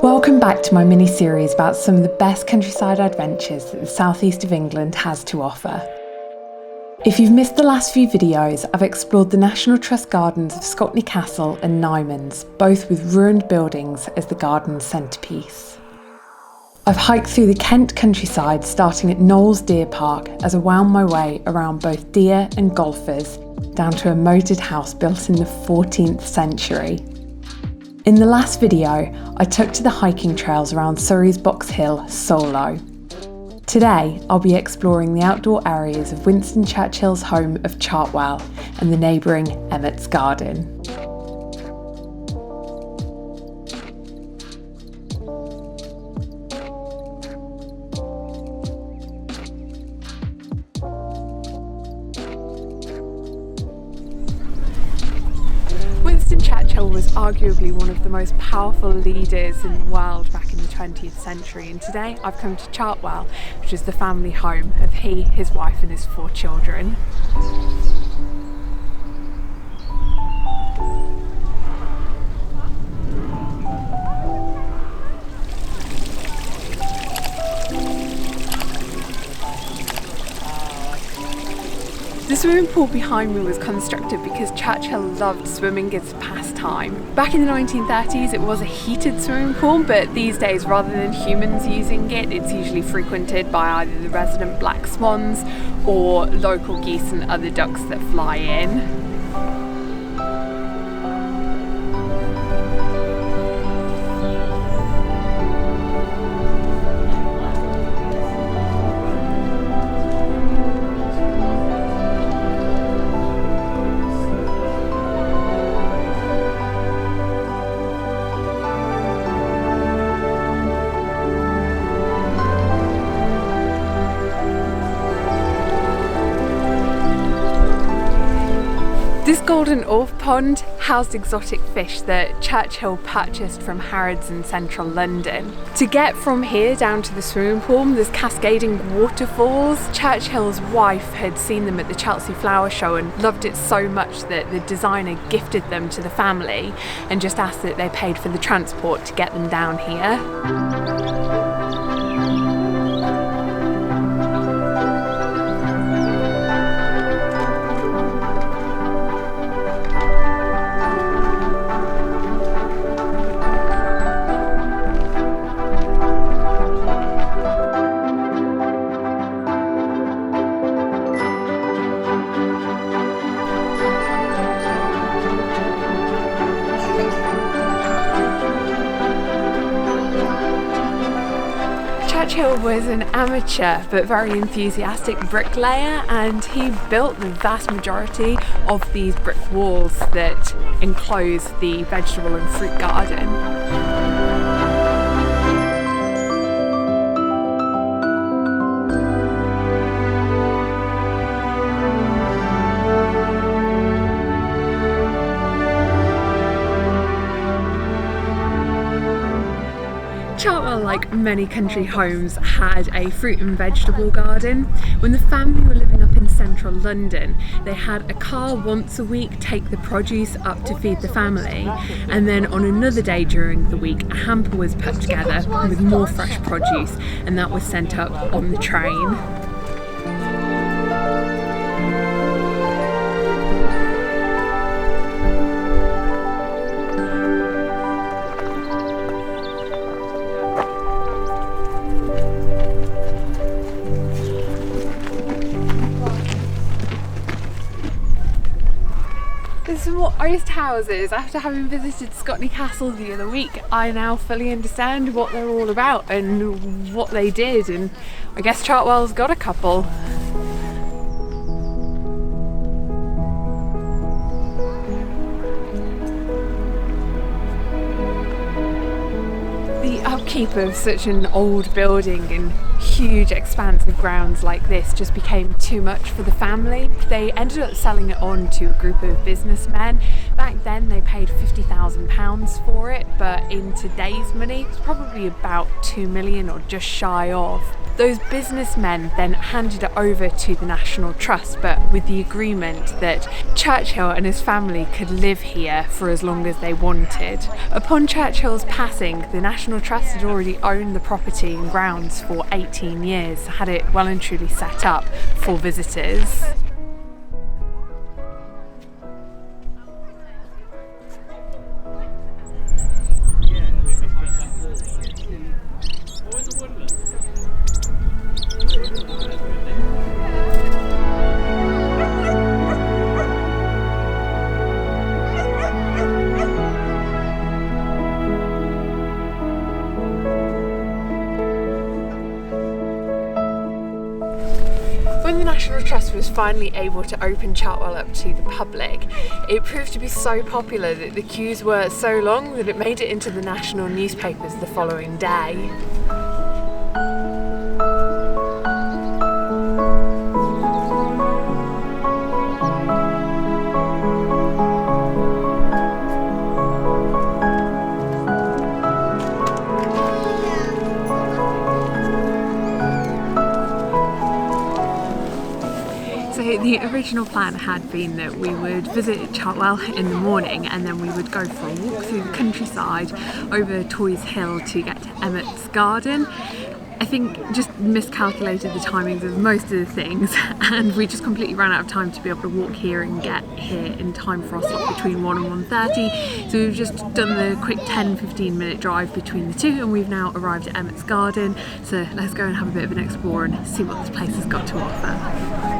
Welcome back to my mini-series about some of the best countryside adventures that the southeast of England has to offer. If you've missed the last few videos, I've explored the National Trust gardens of Scotney Castle and Nymans, both with ruined buildings as the garden's centrepiece. I've hiked through the Kent countryside starting at Knowles Deer Park as I wound my way around both deer and golfers down to a moated house built in the 14th century. In the last video, I took to the hiking trails around Surrey's Box Hill solo. Today, I'll be exploring the outdoor areas of Winston Churchill's home of Chartwell and the neighbouring Emmetts Garden. Winston Churchill was arguably one of the most powerful leaders in the world back in the 20th century, and today I've come to Chartwell, which is the family home of he, his wife and his 4 children. The swimming pool behind me was constructed because Churchill loved swimming as a pastime. Back in the 1930s it was a heated swimming pool, but these days rather than humans using it, it's usually frequented by either the resident black swans or local geese and other ducks that fly in. This golden orb pond housed exotic fish that Churchill purchased from Harrods in central London. To get from here down to the swimming pool, there's cascading waterfalls. Churchill's wife had seen them at the Chelsea Flower Show and loved it so much that the designer gifted them to the family and just asked that they paid for the transport to get them down here. Churchill was an amateur but very enthusiastic bricklayer, and he built the vast majority of these brick walls that enclose the vegetable and fruit garden. Chartwell, like many country homes, had a fruit and vegetable garden. When the family were living up in central London, they had a car once a week take the produce up to feed the family, and then on another day during the week a hamper was put together with more fresh produce, and that was sent up on the train. There's some more oast houses. After having visited Scotney Castle the other week, I now fully understand what they're all about and what they did, and I guess Chartwell's got a couple. The upkeep upkeep of such an old building and huge expanse of grounds like this just became too much for the family. They ended up selling it on to a group of businessmen. Back then they paid £50,000 for it, but in today's money it's probably about 2 million or just shy of. Those businessmen then handed it over to the National Trust, but with the agreement that Churchill and his family could live here for as long as they wanted. Upon Churchill's passing, the National Trust had already owned the property and grounds for 18 years, had it well and truly set up for visitors. When the National Trust was finally able to open Chartwell up to the public, it proved to be so popular that the queues were so long that it made it into the national newspapers the following day. So the original plan had been that we would visit Chartwell in the morning and then we would go for a walk through the countryside over Toys Hill to get to Emmetts Garden. I think just miscalculated the timings of most of the things and we just completely ran out of time to be able to walk here and get here in time for our slot between 1 and 1:30. So we've just done the quick 10-15 minute drive between the two and we've now arrived at Emmetts Garden. So let's go and have a bit of an explore and see what this place has got to offer.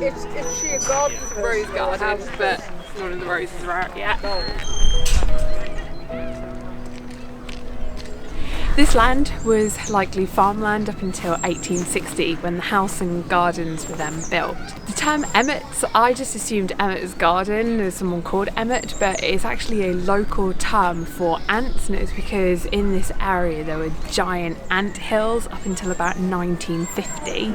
It's sheer gardens of rose garden, but none of the roses are out yet. This land was likely farmland up until 1860 when the house and gardens were then built. The term Emmetts, I just assumed Emmetts Garden, there's someone called Emmet, but it's actually a local term for ants, and it's because in this area there were giant ant hills up until about 1950.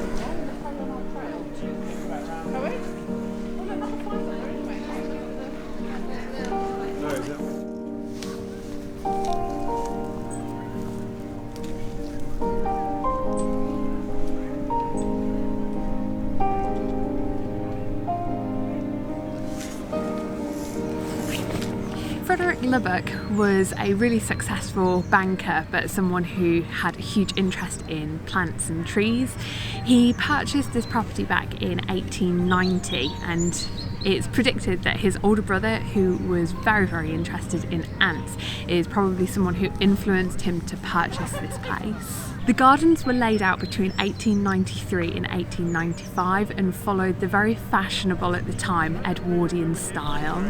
Frederick Lubbock was a really successful banker, but someone who had a huge interest in plants and trees. He purchased this property back in 1890 and it's predicted that his older brother, who was very interested in ants, is probably someone who influenced him to purchase this place. The gardens were laid out between 1893 and 1895 and followed the very fashionable at the time Edwardian style.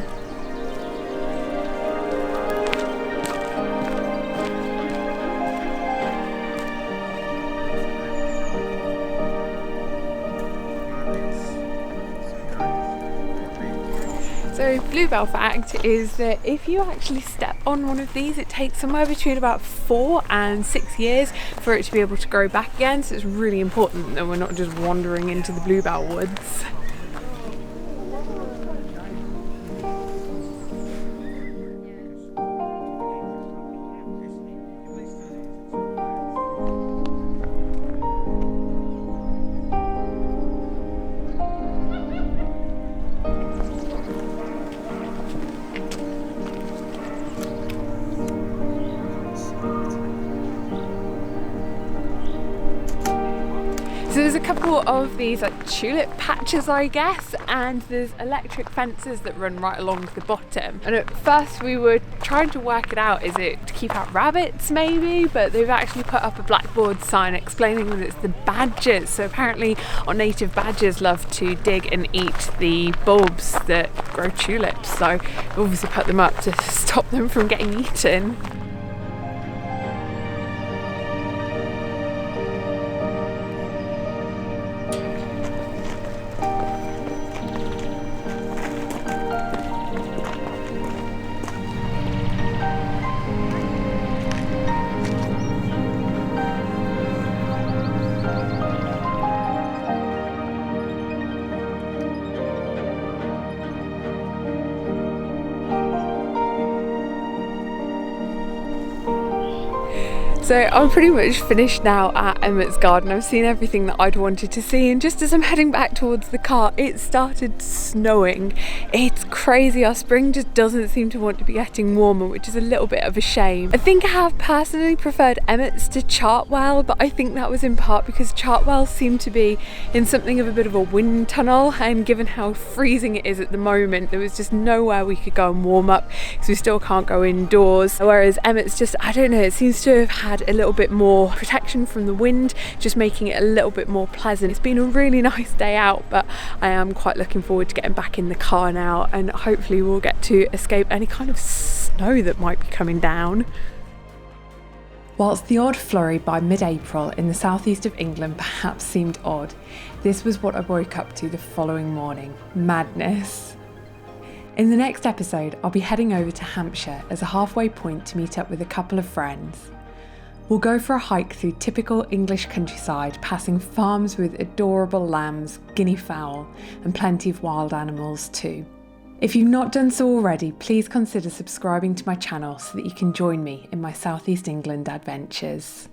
So Bluebell fact is that if you actually step on one of these, it takes somewhere between about 4 and 6 years for it to be able to grow back again, so it's really important that we're not just wandering into the Bluebell woods. there's a couple of these like tulip patches, I guess, and there's electric fences that run right along the bottom. And at first we were trying to work it out, is it to keep out rabbits maybe? But they've actually put up a blackboard sign explaining that it's the badgers. So apparently our native badgers love to dig and eat the bulbs that grow tulips. So we've obviously put them up to stop them from getting eaten. So I'm pretty much finished now at Emmetts Garden. I've seen everything that I'd wanted to see, and just as I'm heading back towards the car, it started snowing. It's crazy, our spring just doesn't seem to want to be getting warmer, which is a little bit of a shame. I think I have personally preferred Emmetts to Chartwell, but I think that was in part because Chartwell seemed to be in something of a bit of a wind tunnel, and given how freezing it is at the moment, there was just nowhere we could go and warm up because we still can't go indoors. Whereas Emmetts just, I don't know, it seems to have had a little bit more protection from the wind, just making it a little bit more pleasant. It's been a really nice day out, but I am quite looking forward to getting back in the car now, and hopefully we'll get to escape any kind of snow that might be coming down. Whilst the odd flurry by mid-April in the southeast of England perhaps seemed odd, this was what I woke up to the following morning. Madness. In the next episode, I'll be heading over to Hampshire as a halfway point to meet up with a couple of friends. We'll go for a hike through typical English countryside, passing farms with adorable lambs, guinea fowl, and plenty of wild animals too. If you've not done so already, please consider subscribing to my channel so that you can join me in my South East England adventures.